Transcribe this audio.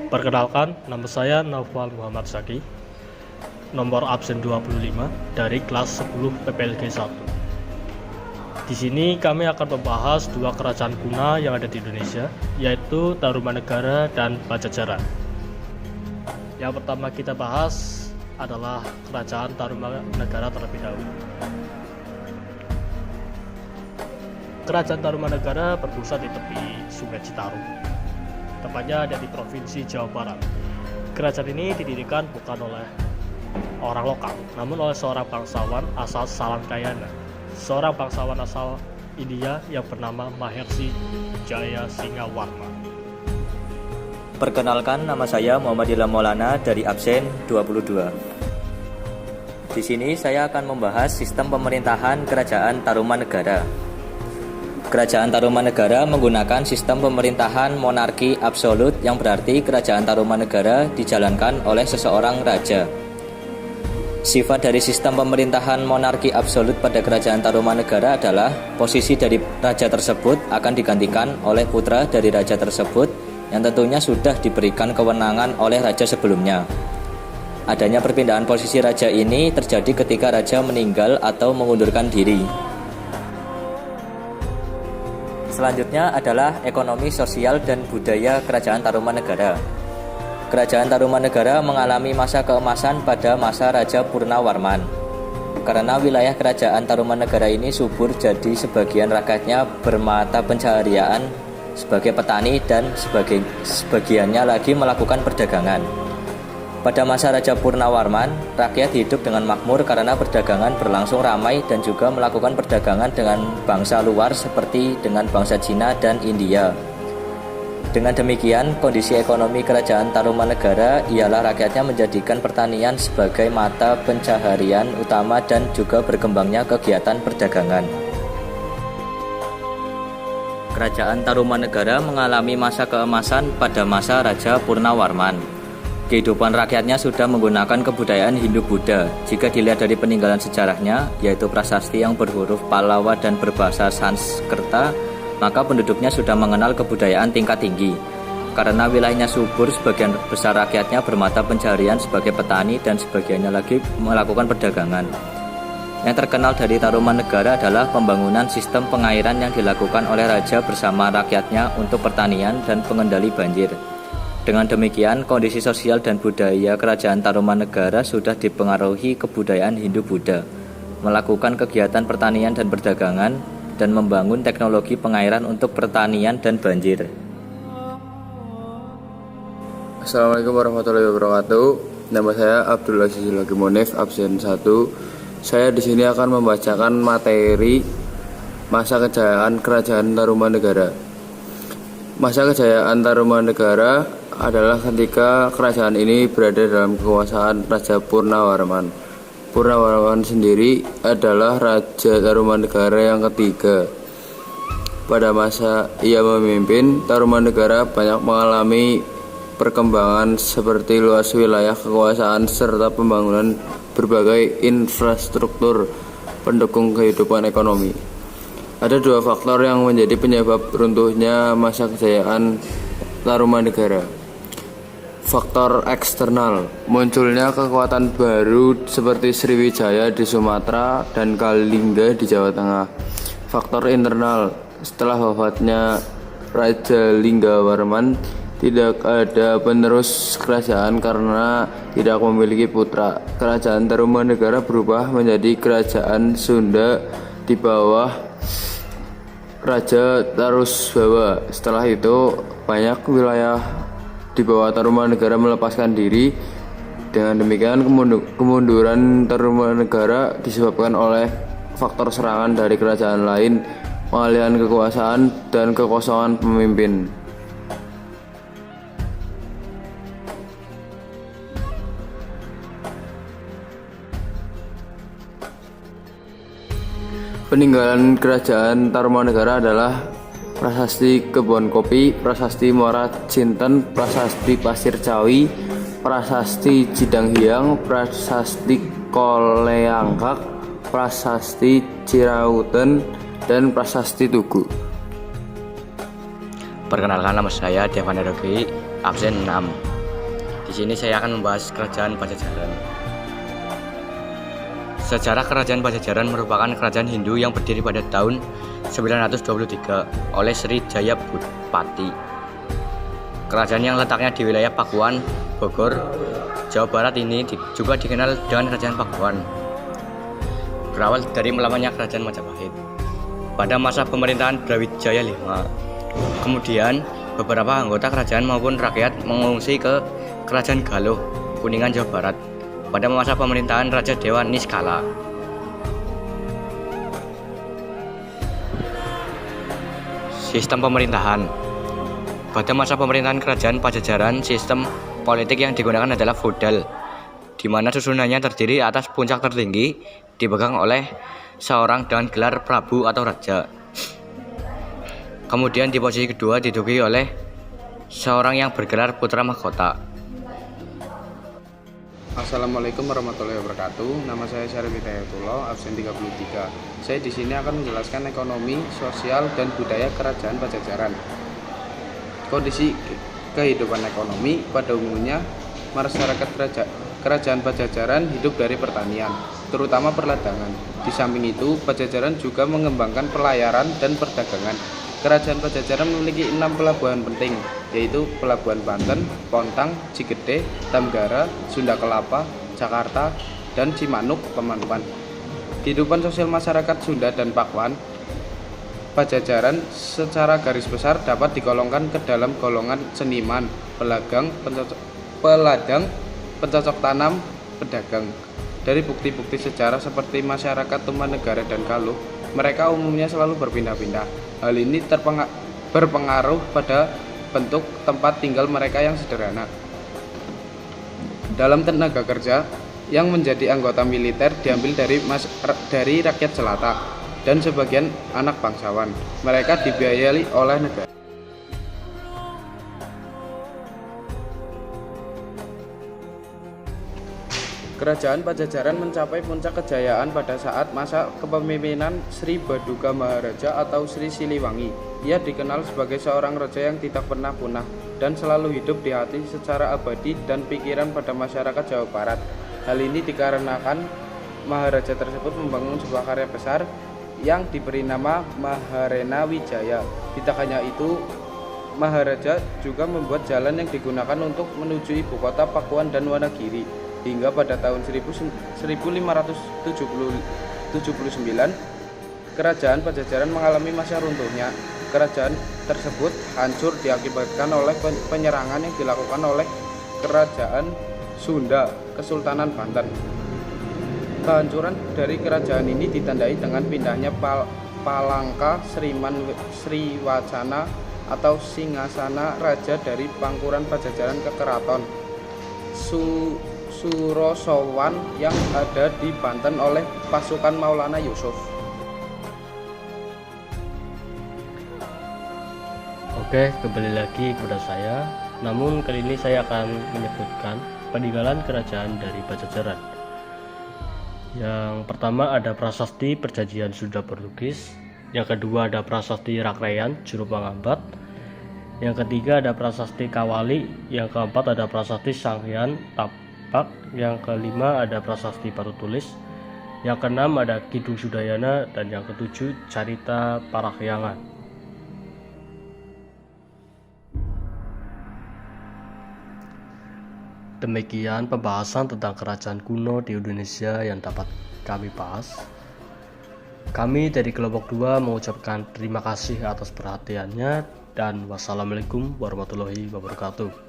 Perkenalkan, nama saya Naufal Muhammad Zaki, nomor absen 25 dari kelas 10 PPLG 1. Di sini kami akan membahas dua kerajaan kuno yang ada di Indonesia, yaitu Tarumanegara dan Pajajaran. Yang pertama kita bahas adalah kerajaan Tarumanegara terlebih dahulu. Kerajaan Tarumanegara berpusat di tepi Sungai Citarum, tepatnya ada di Provinsi Jawa Barat. Kerajaan ini didirikan bukan oleh orang lokal, namun oleh seorang bangsawan asal Salangkayana, seorang bangsawan asal India yang bernama Mahersi Jayasingawarma. Perkenalkan, nama saya Muhammad Ilham Maulana dari absen 22. Di sini saya akan membahas sistem pemerintahan Kerajaan Tarumanegara. Kerajaan Tarumanegara menggunakan sistem pemerintahan monarki absolut, yang berarti Kerajaan Tarumanegara dijalankan oleh seseorang raja. Sifat dari sistem pemerintahan monarki absolut pada Kerajaan Tarumanegara adalah posisi dari raja tersebut akan digantikan oleh putra dari raja tersebut yang tentunya sudah diberikan kewenangan oleh raja sebelumnya. Adanya perpindahan posisi raja ini terjadi ketika raja meninggal atau mengundurkan diri. Selanjutnya adalah ekonomi, sosial, dan budaya Kerajaan Tarumanegara. Kerajaan Tarumanegara mengalami masa keemasan pada masa Raja Purnawarman. Karena wilayah Kerajaan Tarumanegara ini subur, jadi sebagian rakyatnya bermata pencaharian sebagai petani dan sebagiannya lagi melakukan perdagangan. Pada masa Raja Purnawarman, rakyat hidup dengan makmur karena perdagangan berlangsung ramai dan juga melakukan perdagangan dengan bangsa luar seperti dengan bangsa Cina dan India. Dengan demikian, kondisi ekonomi Kerajaan Tarumanegara ialah rakyatnya menjadikan pertanian sebagai mata pencaharian utama dan juga berkembangnya kegiatan perdagangan. Kerajaan Tarumanegara mengalami masa keemasan pada masa Raja Purnawarman. Kehidupan rakyatnya sudah menggunakan kebudayaan Hindu-Buddha. Jika dilihat dari peninggalan sejarahnya, yaitu prasasti yang berhuruf Pallawa dan berbahasa Sanskerta, maka penduduknya sudah mengenal kebudayaan tingkat tinggi. Karena wilayahnya subur, sebagian besar rakyatnya bermata pencaharian sebagai petani dan sebagiannya lagi melakukan perdagangan. Yang terkenal dari Tarumanegara adalah pembangunan sistem pengairan yang dilakukan oleh raja bersama rakyatnya untuk pertanian dan pengendali banjir. Dengan demikian, kondisi sosial dan budaya Kerajaan Tarumanegara sudah dipengaruhi kebudayaan Hindu-Buddha, melakukan kegiatan pertanian dan perdagangan, dan membangun teknologi pengairan untuk pertanian dan banjir. Assalamualaikum warahmatullahi wabarakatuh. Nama saya Abdul Aziz Lagimonif, absen 1. Saya di sini akan membacakan materi masa kejayaan Kerajaan Tarumanegara. Masa kejayaan Tarumanegara adalah ketika kerajaan ini berada dalam kekuasaan Raja Purnawarman. Purnawarman sendiri adalah Raja Tarumanegara yang ketiga. Pada masa ia memimpin, Tarumanegara banyak mengalami perkembangan seperti luas wilayah kekuasaan serta pembangunan berbagai infrastruktur pendukung kehidupan ekonomi. Ada dua faktor yang menjadi penyebab runtuhnya masa kejayaan Tarumanegara. Faktor eksternal, munculnya kekuatan baru seperti Sriwijaya di Sumatera dan Kalingga di Jawa Tengah. Faktor internal, setelah wafatnya Raja Linggawarman, tidak ada penerus kerajaan karena tidak memiliki putra. Kerajaan Tarumanegara berubah menjadi Kerajaan Sunda di bawah Raja Tarusbawa. Setelah itu, banyak wilayah di bawah Tarumanegara melepaskan diri. Dengan demikian, kemunduran Tarumanegara disebabkan oleh faktor serangan dari kerajaan lain, pengalihan kekuasaan, dan kekosongan pemimpin. Peninggalan Kerajaan Tarumanegara adalah Prasasti Kebon Kopi, Prasasti Muara Cinten, Prasasti Pasir Cawi, Prasasti Jidang Hyang, Prasasti Koleangkak, Prasasti Cirauten, dan Prasasti Tugu. Perkenalkan, nama saya Devana Rogi, absen 6. Di sini saya akan membahas Kerajaan Pajajaran. Sejarah Kerajaan Pajajaran merupakan kerajaan Hindu yang berdiri pada tahun 923 oleh Sri Jaya Bhutpati. Kerajaan yang letaknya di wilayah Pakuan, Bogor, Jawa Barat ini juga dikenal dengan Kerajaan Pakuan. Berawal dari melamanya Kerajaan Majapahit pada masa pemerintahan Brawijaya V. Kemudian beberapa anggota kerajaan maupun rakyat mengungsi ke Kerajaan Galuh, Kuningan, Jawa Barat pada masa pemerintahan Raja Dewa Niskala. Sistem pemerintahan. Pada masa pemerintahan Kerajaan Pajajaran, sistem politik yang digunakan adalah feodal, di mana susunannya terdiri atas puncak tertinggi dipegang oleh seorang dengan gelar prabu atau raja. Kemudian di posisi kedua diduduki oleh seorang yang bergelar putra mahkota. Assalamualaikum warahmatullahi wabarakatuh. Nama saya Syarif Hidayatullah, absen 33. Saya di sini akan menjelaskan ekonomi, sosial, dan budaya Kerajaan Pajajaran. Kondisi kehidupan ekonomi pada umumnya masyarakat Kerajaan Pajajaran hidup dari pertanian, terutama perladangan. Di samping itu, Pajajaran juga mengembangkan pelayaran dan perdagangan. Kerajaan Pajajaran memiliki 6 pelabuhan penting, yaitu Pelabuhan Banten, Pontang, Cigede, Tamgara, Sunda Kelapa, Jakarta, dan Cimanuk, Pemanukan. Kehidupan sosial masyarakat Sunda dan Pakuan Pajajaran secara garis besar dapat digolongkan ke dalam golongan seniman, peladang, pencocok tanam, pedagang. Dari bukti-bukti sejarah seperti masyarakat Tumannegara dan Galuh, mereka umumnya selalu berpindah-pindah. Hal ini berpengaruh pada bentuk tempat tinggal mereka yang sederhana. Dalam tenaga kerja, yang menjadi anggota militer diambil dari rakyat jelata dan sebagian anak bangsawan. Mereka dibiayai oleh negara. Kerajaan Pajajaran mencapai puncak kejayaan pada saat masa kepemimpinan Sri Baduga Maharaja atau Sri Siliwangi. Ia dikenal sebagai seorang raja yang tidak pernah punah dan selalu hidup di hati secara abadi dan pikiran pada masyarakat Jawa Barat. Hal ini dikarenakan Maharaja tersebut membangun sebuah karya besar yang diberi nama Maharena Wijaya. Tidak hanya itu, Maharaja juga membuat jalan yang digunakan untuk menuju ibu kota Pakuan dan Wonogiri. Hingga pada tahun 1579, Kerajaan Pajajaran mengalami masa runtuhnya. Kerajaan tersebut hancur diakibatkan oleh penyerangan yang dilakukan oleh Kerajaan Sunda, Kesultanan Banten. Kehancuran dari kerajaan ini ditandai dengan pindahnya Palangka Sriwacana atau Singgasana Raja dari Pangkuran Pajajaran ke Keraton Surosowan yang ada di Banten oleh pasukan Maulana Yusuf. Oke, kembali lagi kepada saya. Namun kali ini saya akan menyebutkan peninggalan kerajaan dari Pajajaran. Yang pertama ada prasasti Perjanjian Sunda Portugis. Yang kedua ada prasasti Rakraian Juru Pangambat. Yang ketiga ada prasasti Kawali. Yang keempat ada prasasti Sanghyang Tapak. Yang kelima ada prasasti Batu Tulis. Yang keenam ada Kidung Sudayana. Dan yang ketujuh Carita Parahyangan. Demikian pembahasan tentang kerajaan kuno di Indonesia yang dapat kami bahas. Kami dari kelompok 2 mengucapkan terima kasih atas perhatiannya dan wassalamualaikum warahmatullahi wabarakatuh.